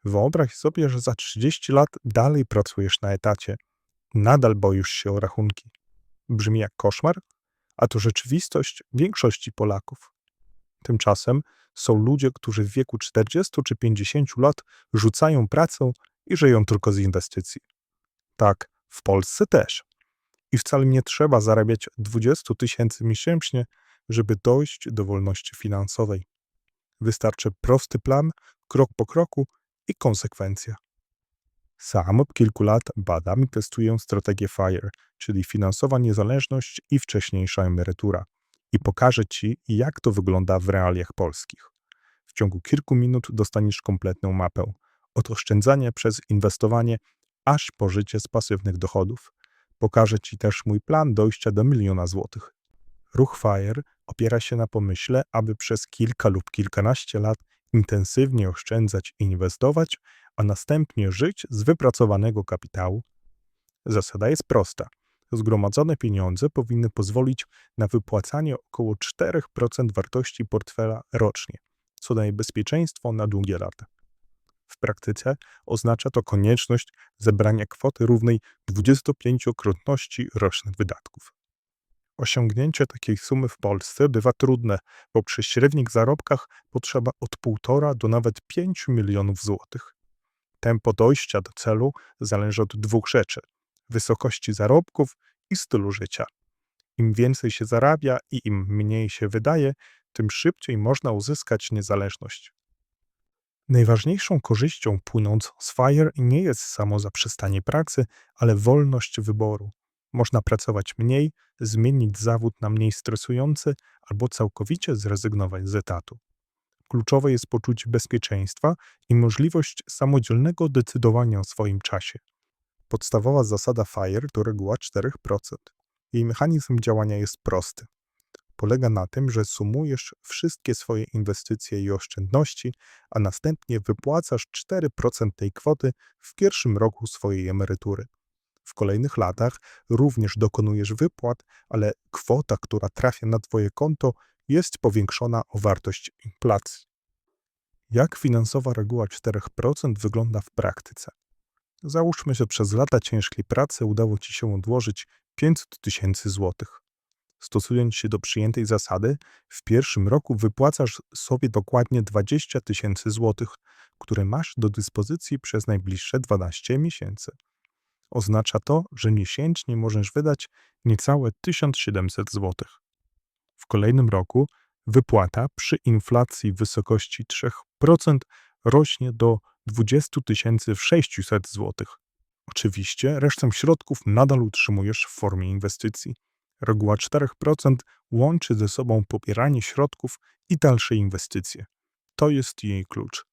Wyobraź sobie, że za 30 lat dalej pracujesz na etacie. Nadal boisz się o rachunki. Brzmi jak koszmar, a to rzeczywistość większości Polaków. Tymczasem są ludzie, którzy w wieku 40 czy 50 lat rzucają pracę i żyją tylko z inwestycji. Tak, w Polsce też. I wcale nie trzeba zarabiać 20 000 miesięcznie, żeby dojść do wolności finansowej. Wystarczy prosty plan, krok po kroku i konsekwencja. Sam od kilku lat badam i testuję strategię FIRE, czyli finansowa niezależność i wcześniejsza emerytura. I pokażę Ci, jak to wygląda w realiach polskich. W ciągu kilku minut dostaniesz kompletną mapę. Od oszczędzania przez inwestowanie, aż po życie z pasywnych dochodów. Pokażę Ci też mój plan dojścia do 1 000 000 złotych. Ruch FIRE opiera się na pomyśle, aby przez kilka lub kilkanaście lat intensywnie oszczędzać i inwestować, a następnie żyć z wypracowanego kapitału. Zasada jest prosta. Zgromadzone pieniądze powinny pozwolić na wypłacanie około 4% wartości portfela rocznie, co daje bezpieczeństwo na długie lata. W praktyce oznacza to konieczność zebrania kwoty równej 25-krotności rocznych wydatków. Osiągnięcie takiej sumy w Polsce bywa trudne, bo przy średnich zarobkach potrzeba od 1,5 do nawet 5 milionów złotych. Tempo dojścia do celu zależy od dwóch rzeczy: wysokości zarobków i stylu życia. Im więcej się zarabia i im mniej się wydaje, tym szybciej można uzyskać niezależność. Najważniejszą korzyścią płynąc z FIRE nie jest samo zaprzestanie pracy, ale wolność wyboru. Można pracować mniej, zmienić zawód na mniej stresujący albo całkowicie zrezygnować z etatu. Kluczowe jest poczucie bezpieczeństwa i możliwość samodzielnego decydowania o swoim czasie. Podstawowa zasada FIRE to reguła 4%. Jej mechanizm działania jest prosty. Polega na tym, że sumujesz wszystkie swoje inwestycje i oszczędności, a następnie wypłacasz 4% tej kwoty w pierwszym roku swojej emerytury. W kolejnych latach również dokonujesz wypłat, ale kwota, która trafia na Twoje konto, jest powiększona o wartość inflacji. Jak finansowa reguła 4% wygląda w praktyce? Załóżmy, że przez lata ciężkiej pracy udało Ci się odłożyć 500 000 złotych. Stosując się do przyjętej zasady, w pierwszym roku wypłacasz sobie dokładnie 20 000 złotych, które masz do dyspozycji przez najbliższe 12 miesięcy. Oznacza to, że miesięcznie możesz wydać niecałe 1700 złotych. W kolejnym roku wypłata przy inflacji w wysokości 3% rośnie do 20 600 złotych. Oczywiście resztę środków nadal utrzymujesz w formie inwestycji. Reguła 4% łączy ze sobą pobieranie środków i dalsze inwestycje. To jest jej klucz.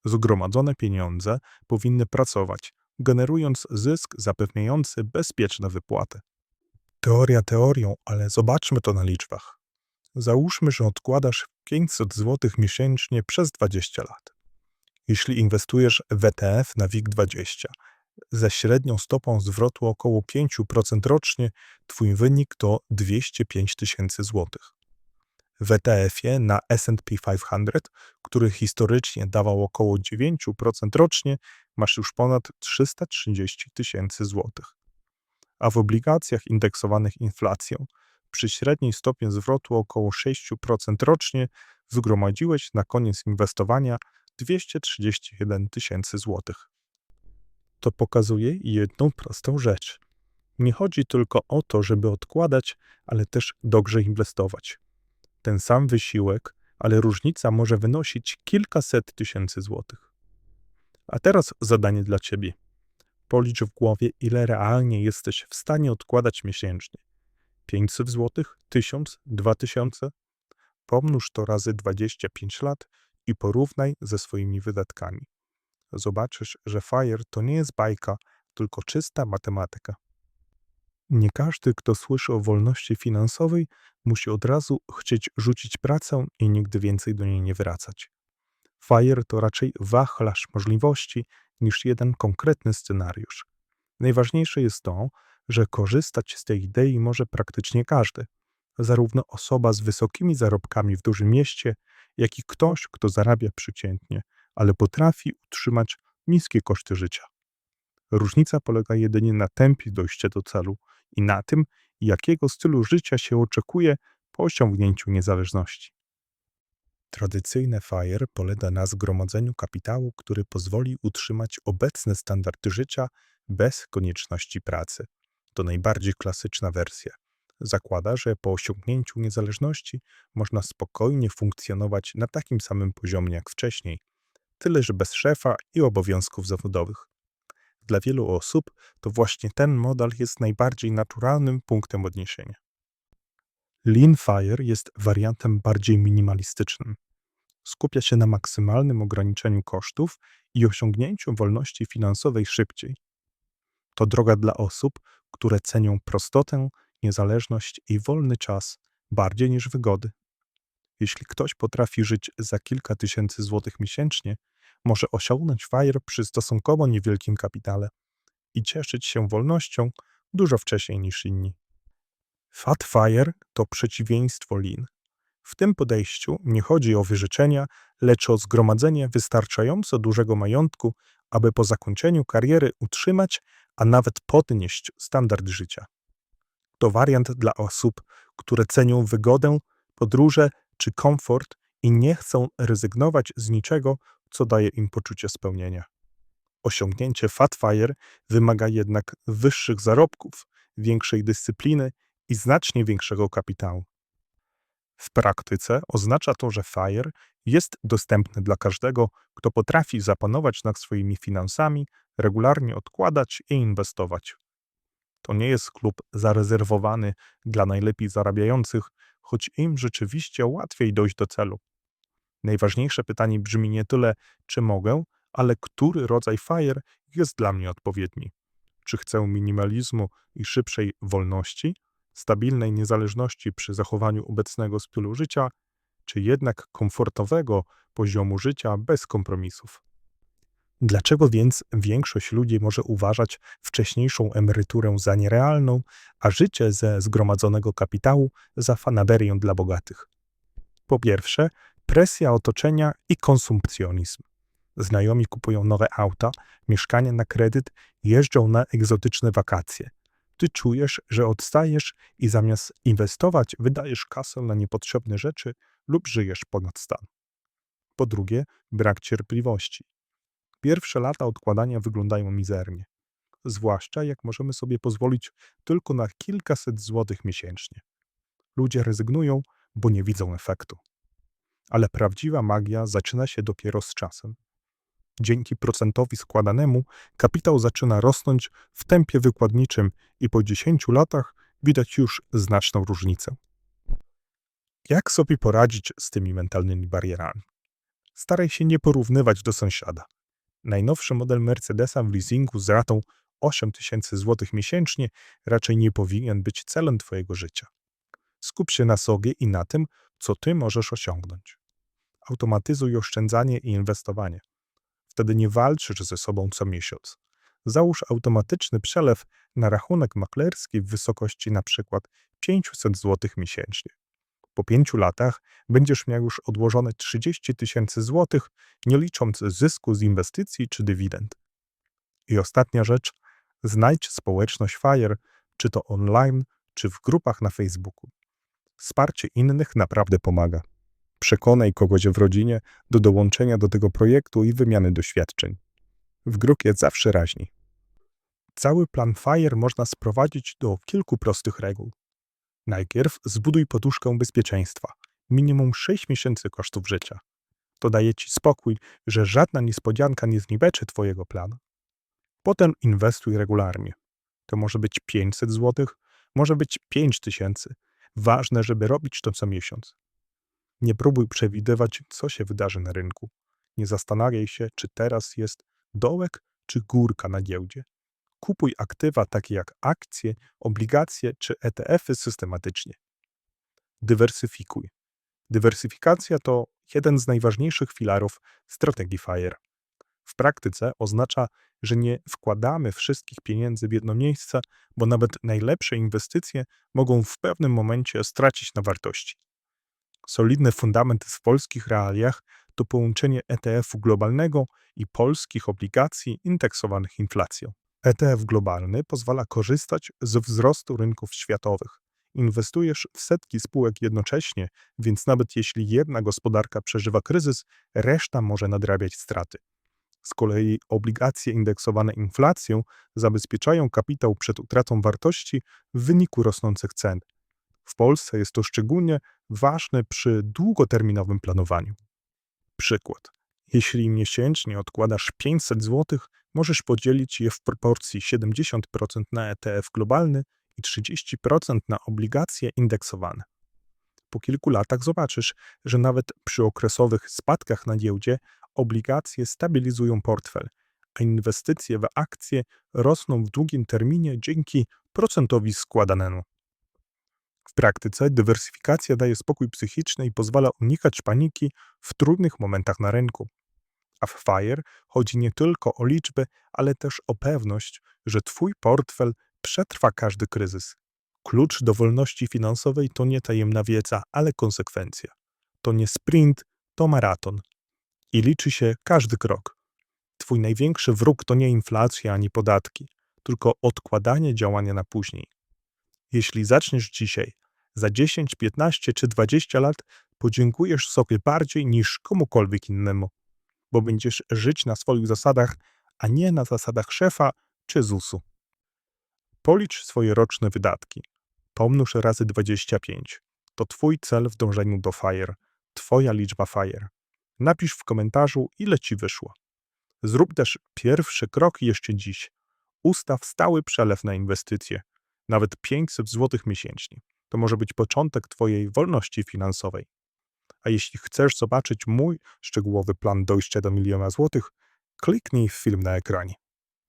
Zgromadzone pieniądze powinny pracować, generując zysk zapewniający bezpieczne wypłaty. Teoria teorią, ale zobaczmy to na liczbach. Załóżmy, że odkładasz 500 zł miesięcznie przez 20 lat. Jeśli inwestujesz w ETF na WIG20 ze średnią stopą zwrotu około 5% rocznie, Twój wynik to 205 000 złotych. W ETF-ie na S&P 500, który historycznie dawał około 9% rocznie, masz już ponad 330 000 złotych. A w obligacjach indeksowanych inflacją, przy średniej stopie zwrotu około 6% rocznie, zgromadziłeś na koniec inwestowania 231 000 złotych. To pokazuje jedną prostą rzecz. Nie chodzi tylko o to, żeby odkładać, ale też dobrze inwestować. Ten sam wysiłek, ale różnica może wynosić kilkaset tysięcy złotych. A teraz zadanie dla Ciebie. Policz w głowie, ile realnie jesteś w stanie odkładać miesięcznie. 500 zł, 1000, 2000? Pomnóż to razy 25 lat i porównaj ze swoimi wydatkami. Zobaczysz, że FIRE to nie jest bajka, tylko czysta matematyka. Nie każdy, kto słyszy o wolności finansowej, musi od razu chcieć rzucić pracę i nigdy więcej do niej nie wracać. FIRE to raczej wachlarz możliwości niż jeden konkretny scenariusz. Najważniejsze jest to, że korzystać z tej idei może praktycznie każdy. Zarówno osoba z wysokimi zarobkami w dużym mieście, jak i ktoś, kto zarabia przeciętnie, ale potrafi utrzymać niskie koszty życia. Różnica polega jedynie na tempie dojścia do celu i na tym, jakiego stylu życia się oczekuje po osiągnięciu niezależności. Tradycyjne FIRE polega na zgromadzeniu kapitału, który pozwoli utrzymać obecne standardy życia bez konieczności pracy. To najbardziej klasyczna wersja. Zakłada, że po osiągnięciu niezależności można spokojnie funkcjonować na takim samym poziomie jak wcześniej, tyle że bez szefa i obowiązków zawodowych. Dla wielu osób to właśnie ten model jest najbardziej naturalnym punktem odniesienia. Lean FIRE jest wariantem bardziej minimalistycznym. Skupia się na maksymalnym ograniczeniu kosztów i osiągnięciu wolności finansowej szybciej. To droga dla osób, które cenią prostotę, niezależność i wolny czas bardziej niż wygody. Jeśli ktoś potrafi żyć za kilka tysięcy złotych miesięcznie, może osiągnąć FIRE przy stosunkowo niewielkim kapitale i cieszyć się wolnością dużo wcześniej niż inni. Fat FIRE to przeciwieństwo Lean. W tym podejściu nie chodzi o wyrzeczenia, lecz o zgromadzenie wystarczająco dużego majątku, aby po zakończeniu kariery utrzymać, a nawet podnieść standard życia. To wariant dla osób, które cenią wygodę, podróże czy komfort i nie chcą rezygnować z niczego, co daje im poczucie spełnienia. Osiągnięcie Fat FIRE wymaga jednak wyższych zarobków, większej dyscypliny i znacznie większego kapitału. W praktyce oznacza to, że FIRE jest dostępny dla każdego, kto potrafi zapanować nad swoimi finansami, regularnie odkładać i inwestować. To nie jest klub zarezerwowany dla najlepiej zarabiających, choć im rzeczywiście łatwiej dojść do celu. Najważniejsze pytanie brzmi nie tyle, czy mogę, ale który rodzaj FIRE jest dla mnie odpowiedni. Czy chcę minimalizmu i szybszej wolności, stabilnej niezależności przy zachowaniu obecnego stylu życia, czy jednak komfortowego poziomu życia bez kompromisów. Dlaczego więc większość ludzi może uważać wcześniejszą emeryturę za nierealną, a życie ze zgromadzonego kapitału za fanaberię dla bogatych? Po pierwsze, presja otoczenia i konsumpcjonizm. Znajomi kupują nowe auta, mieszkania na kredyt, jeżdżą na egzotyczne wakacje. Ty czujesz, że odstajesz i zamiast inwestować, wydajesz kasę na niepotrzebne rzeczy lub żyjesz ponad stan. Po drugie, brak cierpliwości. Pierwsze lata odkładania wyglądają mizernie, zwłaszcza jak możemy sobie pozwolić tylko na kilkaset złotych miesięcznie. Ludzie rezygnują, bo nie widzą efektu. Ale prawdziwa magia zaczyna się dopiero z czasem. Dzięki procentowi składanemu kapitał zaczyna rosnąć w tempie wykładniczym i po 10 latach widać już znaczną różnicę. Jak sobie poradzić z tymi mentalnymi barierami? Staraj się nie porównywać do sąsiada. Najnowszy model Mercedesa w leasingu z ratą 8000 zł miesięcznie raczej nie powinien być celem Twojego życia. Skup się na sobie i na tym, co Ty możesz osiągnąć. Automatyzuj oszczędzanie i inwestowanie. Wtedy nie walczysz ze sobą co miesiąc. Załóż automatyczny przelew na rachunek maklerski w wysokości np. 500 zł miesięcznie. Po 5 latach będziesz miał już odłożone 30 000 złotych, nie licząc zysku z inwestycji czy dywidend. I ostatnia rzecz, znajdź społeczność FIRE, czy to online, czy w grupach na Facebooku. Wsparcie innych naprawdę pomaga. Przekonaj kogoś w rodzinie do dołączenia do tego projektu i wymiany doświadczeń. W grupie zawsze raźniej. Cały plan FIRE można sprowadzić do kilku prostych reguł. Najpierw zbuduj poduszkę bezpieczeństwa, minimum 6 miesięcy kosztów życia. To daje Ci spokój, że żadna niespodzianka nie zniweczy Twojego planu. Potem inwestuj regularnie. To może być 500 zł, może być 5000. Ważne, żeby robić to co miesiąc. Nie próbuj przewidywać, co się wydarzy na rynku. Nie zastanawiaj się, czy teraz jest dołek czy górka na giełdzie. Kupuj aktywa takie jak akcje, obligacje czy ETF-y systematycznie. Dywersyfikuj. Dywersyfikacja to jeden z najważniejszych filarów strategii FIRE. W praktyce oznacza, że nie wkładamy wszystkich pieniędzy w jedno miejsce, bo nawet najlepsze inwestycje mogą w pewnym momencie stracić na wartości. Solidny fundament w polskich realiach to połączenie ETF-u globalnego i polskich obligacji indeksowanych inflacją. ETF globalny pozwala korzystać z wzrostu rynków światowych. Inwestujesz w setki spółek jednocześnie, więc nawet jeśli jedna gospodarka przeżywa kryzys, reszta może nadrabiać straty. Z kolei obligacje indeksowane inflacją zabezpieczają kapitał przed utratą wartości w wyniku rosnących cen. W Polsce jest to szczególnie ważne przy długoterminowym planowaniu. Przykład. Jeśli miesięcznie odkładasz 500 zł, możesz podzielić je w proporcji 70% na ETF globalny i 30% na obligacje indeksowane. Po kilku latach zobaczysz, że nawet przy okresowych spadkach na giełdzie obligacje stabilizują portfel, a inwestycje w akcje rosną w długim terminie dzięki procentowi składanemu. W praktyce dywersyfikacja daje spokój psychiczny i pozwala unikać paniki w trudnych momentach na rynku. A w FIRE chodzi nie tylko o liczby, ale też o pewność, że Twój portfel przetrwa każdy kryzys. Klucz do wolności finansowej to nie tajemna wiedza, ale konsekwencja. To nie sprint, to maraton. I liczy się każdy krok. Twój największy wróg to nie inflacja ani podatki, tylko odkładanie działania na później. Jeśli zaczniesz dzisiaj, za 10, 15 czy 20 lat podziękujesz sobie bardziej niż komukolwiek innemu, bo będziesz żyć na swoich zasadach, a nie na zasadach szefa czy ZUS-u. Policz swoje roczne wydatki. Pomnóż razy 25. To Twój cel w dążeniu do FIRE, Twoja liczba FIRE. Napisz w komentarzu, ile Ci wyszło. Zrób też pierwszy krok jeszcze dziś. Ustaw stały przelew na inwestycje, nawet 500 zł miesięcznie. To może być początek Twojej wolności finansowej. A jeśli chcesz zobaczyć mój szczegółowy plan dojścia do 1 000 000 złotych, kliknij w film na ekranie.